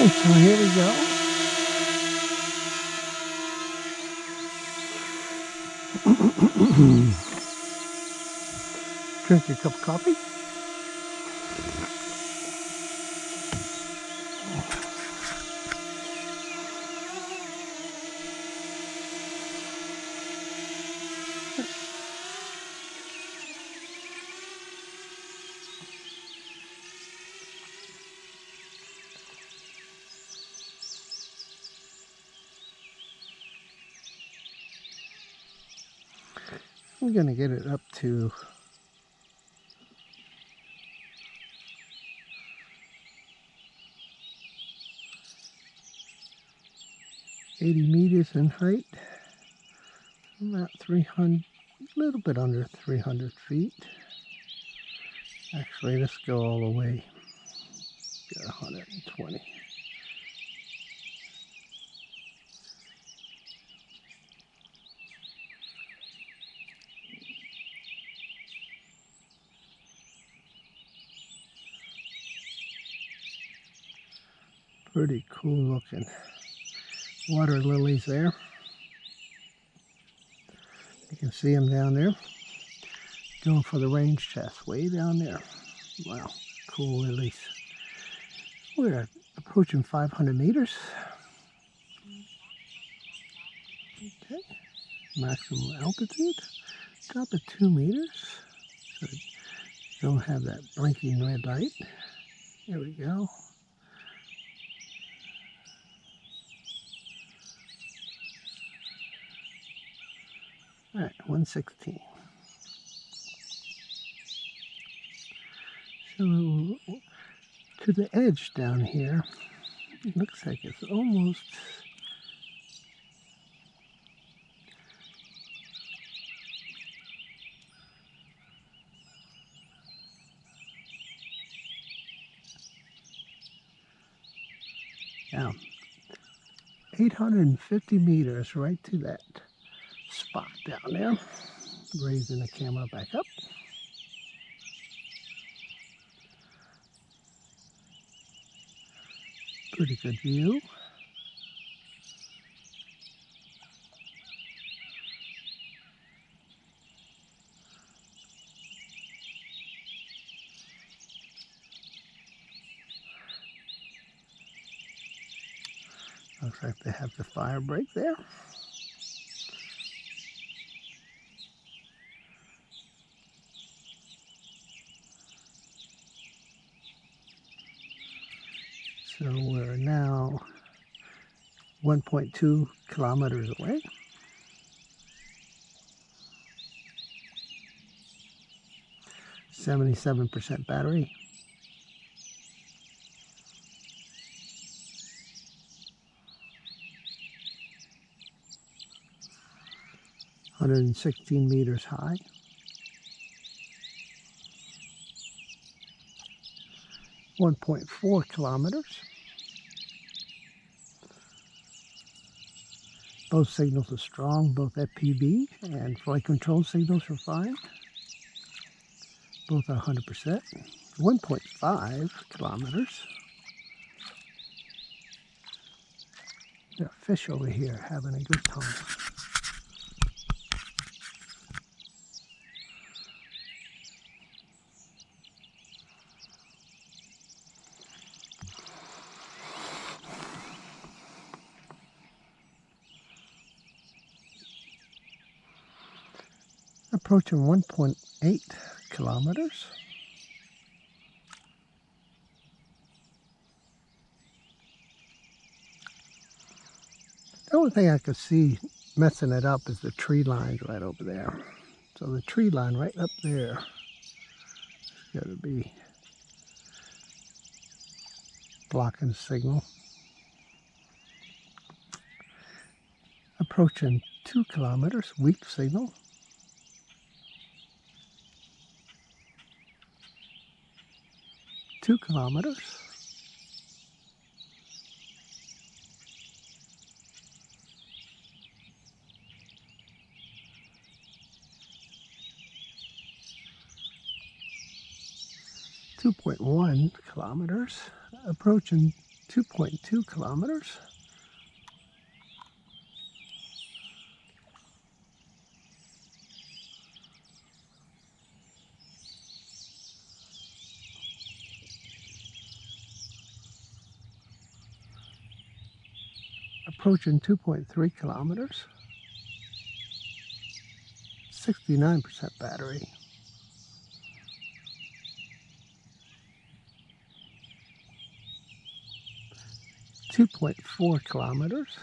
Okay, so here we go. Drink your cup of coffee. I'm going to get it up to 80 meters in height, about 300, a little bit under 300 feet. Actually, let's go all the way, get 120. Pretty cool looking water lilies there. You can see them down there. Going for the range test way down there. Wow, cool lilies. We're approaching 500 meters. Okay, maximum altitude. Drop it 2 meters. So don't have that blinking red light. There we go. All right, 116. So to the edge down here, it looks like it's almost down 850 meters right to that spot down there. Raising the camera back up. Pretty good view. Looks like they have the fire break there. So we're now 1.2 kilometers away. %77 battery. $116 meters high. $1.4 kilometers. Both signals are strong, both FPV and flight control signals are fine. Both are 100%. 1.5 kilometers. There are fish over here having a good time. Approaching 1.8 kilometers. The only thing I could see messing it up is the tree lines right over there. So the tree line right up there is going to be blocking the signal. Approaching 2 kilometers, weak signal. Two kilometers. .1 kilometers, approaching 2.2 kilometers. Approaching 2.3 kilometers. 69% battery. 2.4 kilometers.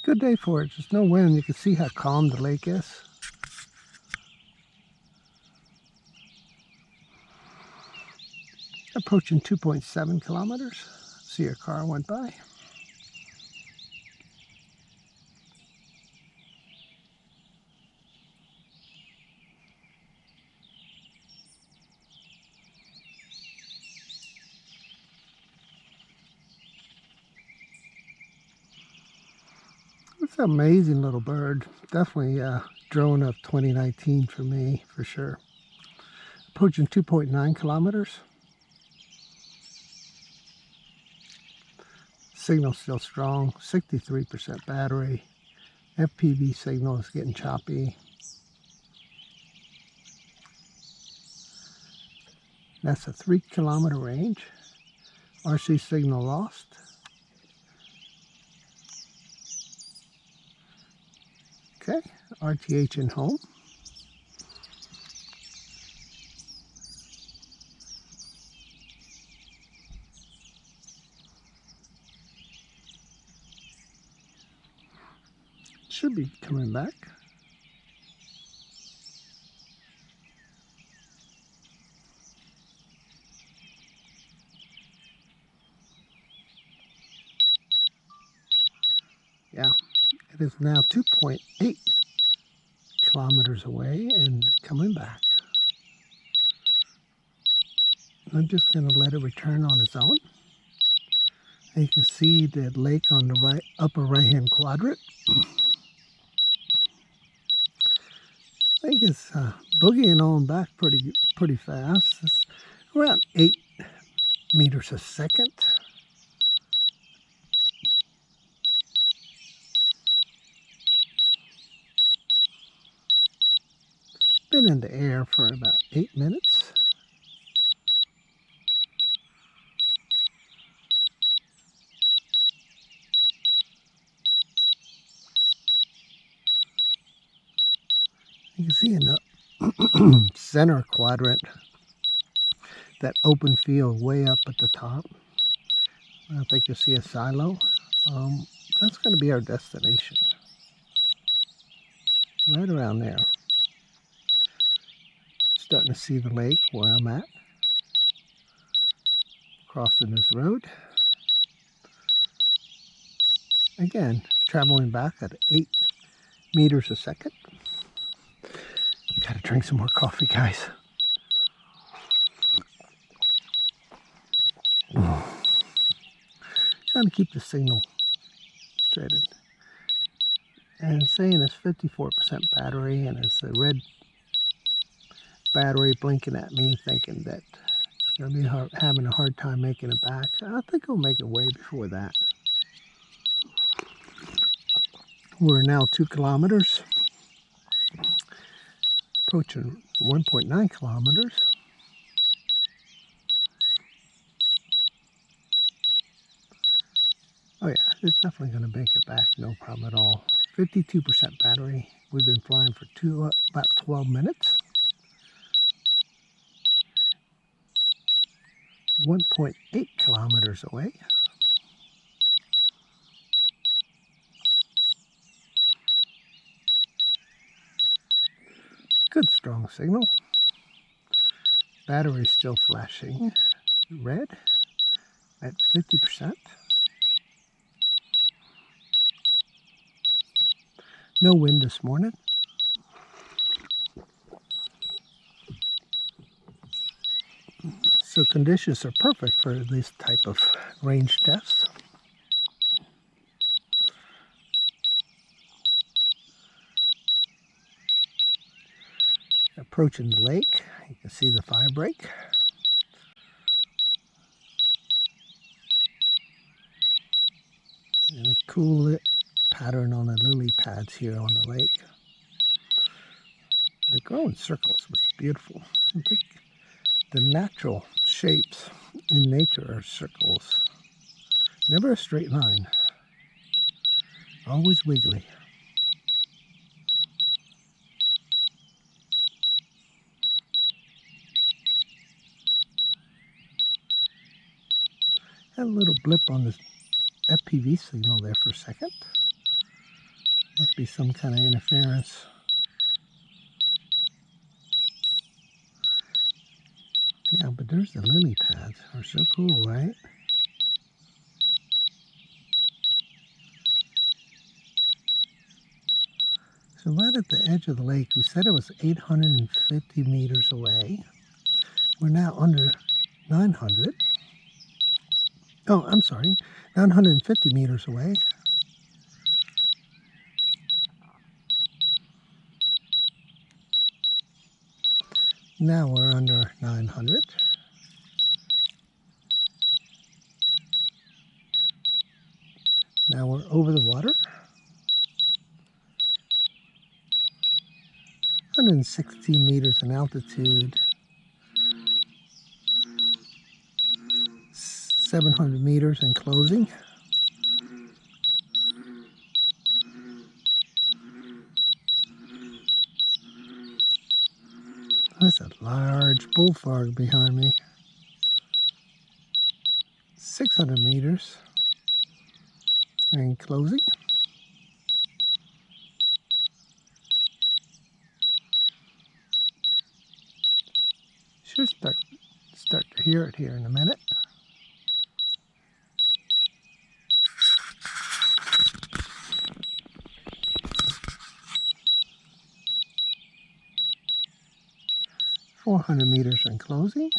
Good day for it. There's no wind. You can see how calm the lake is. Approaching 2.7 kilometers. See a car went by. It's an amazing little bird. Definitely drone of 2019 for me, for sure. Approaching 2.9 kilometers. Signal still strong, 63% battery. FPV signal is getting choppy. That's a 3-kilometer range. RC signal lost. Okay, RTH in home. Should be coming back. Yeah, it is now 2.8 kilometers away and coming back. I'm just going to let it return on its own. And you can see the lake on the right, upper right-hand quadrant. I think it's boogieing on back pretty fast. It's around 8 meters a second. Been in the air for about 8 minutes. You can see in the center quadrant that open field way up at the top. I think you'll see a silo. That's going to be our destination. Right around there. Starting to see the lake where I'm at. Crossing this road. Again, traveling back at 8 meters a second. Gotta drink some more coffee, guys. Trying to keep the signal straightened. And saying it's 54% battery, and it's the red battery blinking at me, thinking that it's going to be having a hard time making it back. I think I'll make it way before that. We're now 2 kilometers, approaching 1.9 kilometers. Oh yeah, it's definitely going to make it back, no problem at all. 52% battery. We've been flying for about 12 minutes. 1.8 kilometers away. Good strong signal. Battery still flashing red at 50%. No wind this morning. so conditions are perfect for this type of range test. Approaching the lake, you can see the fire break. And a cool pattern on the lily pads here on the lake. They grow in circles, which is beautiful. I think the natural shapes in nature are circles. Never a straight line. Always wiggly. Had a little blip on the FPV signal there for a second. Must be some kind of interference. Yeah, but there's the lily pads. They're so cool, right? So right at the edge of the lake, we said it was 850 meters away. We're now under 900. Oh, I'm sorry, 950 meters away. Now we're under 900. Now we're over the water. 116 meters in altitude. 700 meters in closing. That's a large bullfrog behind me. 600 meters in closing. Should start to hear it here in a minute. .400 meters in closing.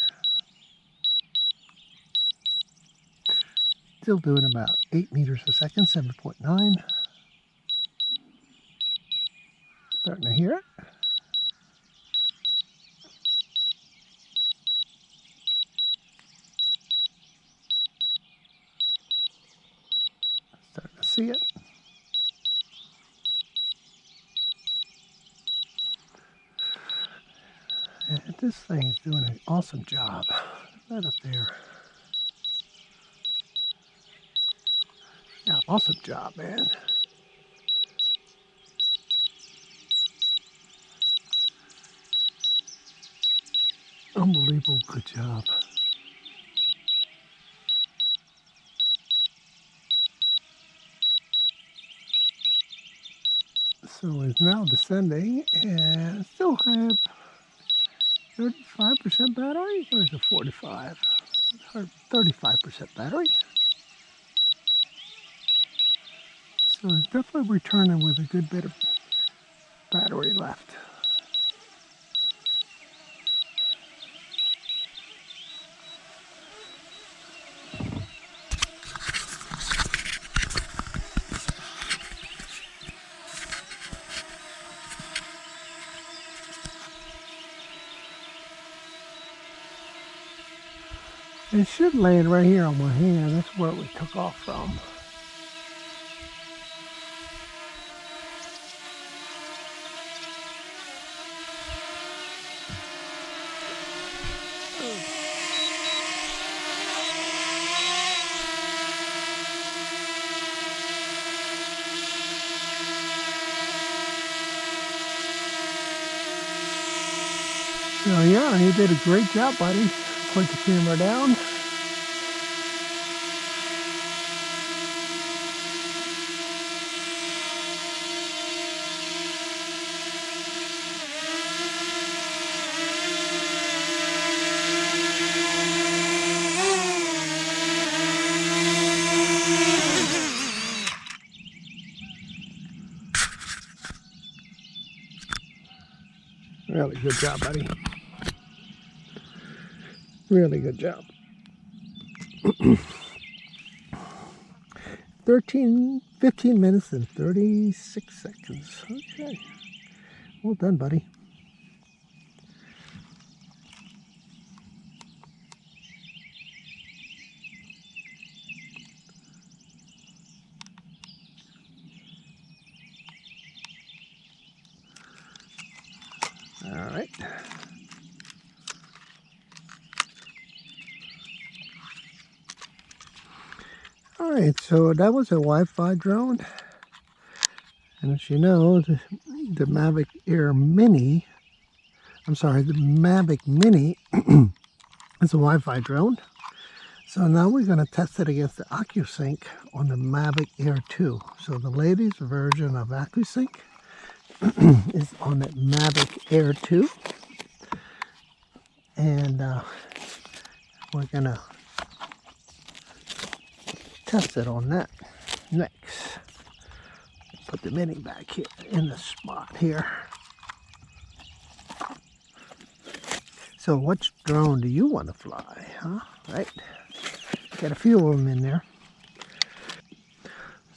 Still doing about 8 meters a second, 7.9. Starting to hear it. Starting to see it. And this thing is doing an awesome job. Right up there. Yeah, awesome job, man. Unbelievable good job. So it's now descending and still have 35% battery, or is it 45? 35% battery. So it's definitely returning with a good bit of battery left. It should land right here on my hand. That's where we took off from. So yeah, you did a great job, buddy. Point the camera down. Really good job, buddy. Really good job. 15 minutes and 36 seconds. Okay. Well done, buddy. All right. All right, so that was a Wi-Fi drone. And as you know, the Mavic Air Mini, I'm sorry, the Mavic Mini is a Wi-Fi drone. So now we're going to test it against the AccuSync on the Mavic Air 2. So the latest version of AccuSync is on the Mavic Air 2. And we're going to test it on that next. Put the Mini back here in the spot here. So which drone do you want to fly, huh? Right? Got a few of them in there.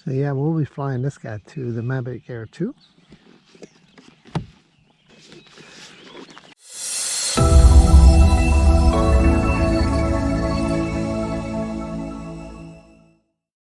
So yeah, we'll be flying this guy to the Mavic Air 2.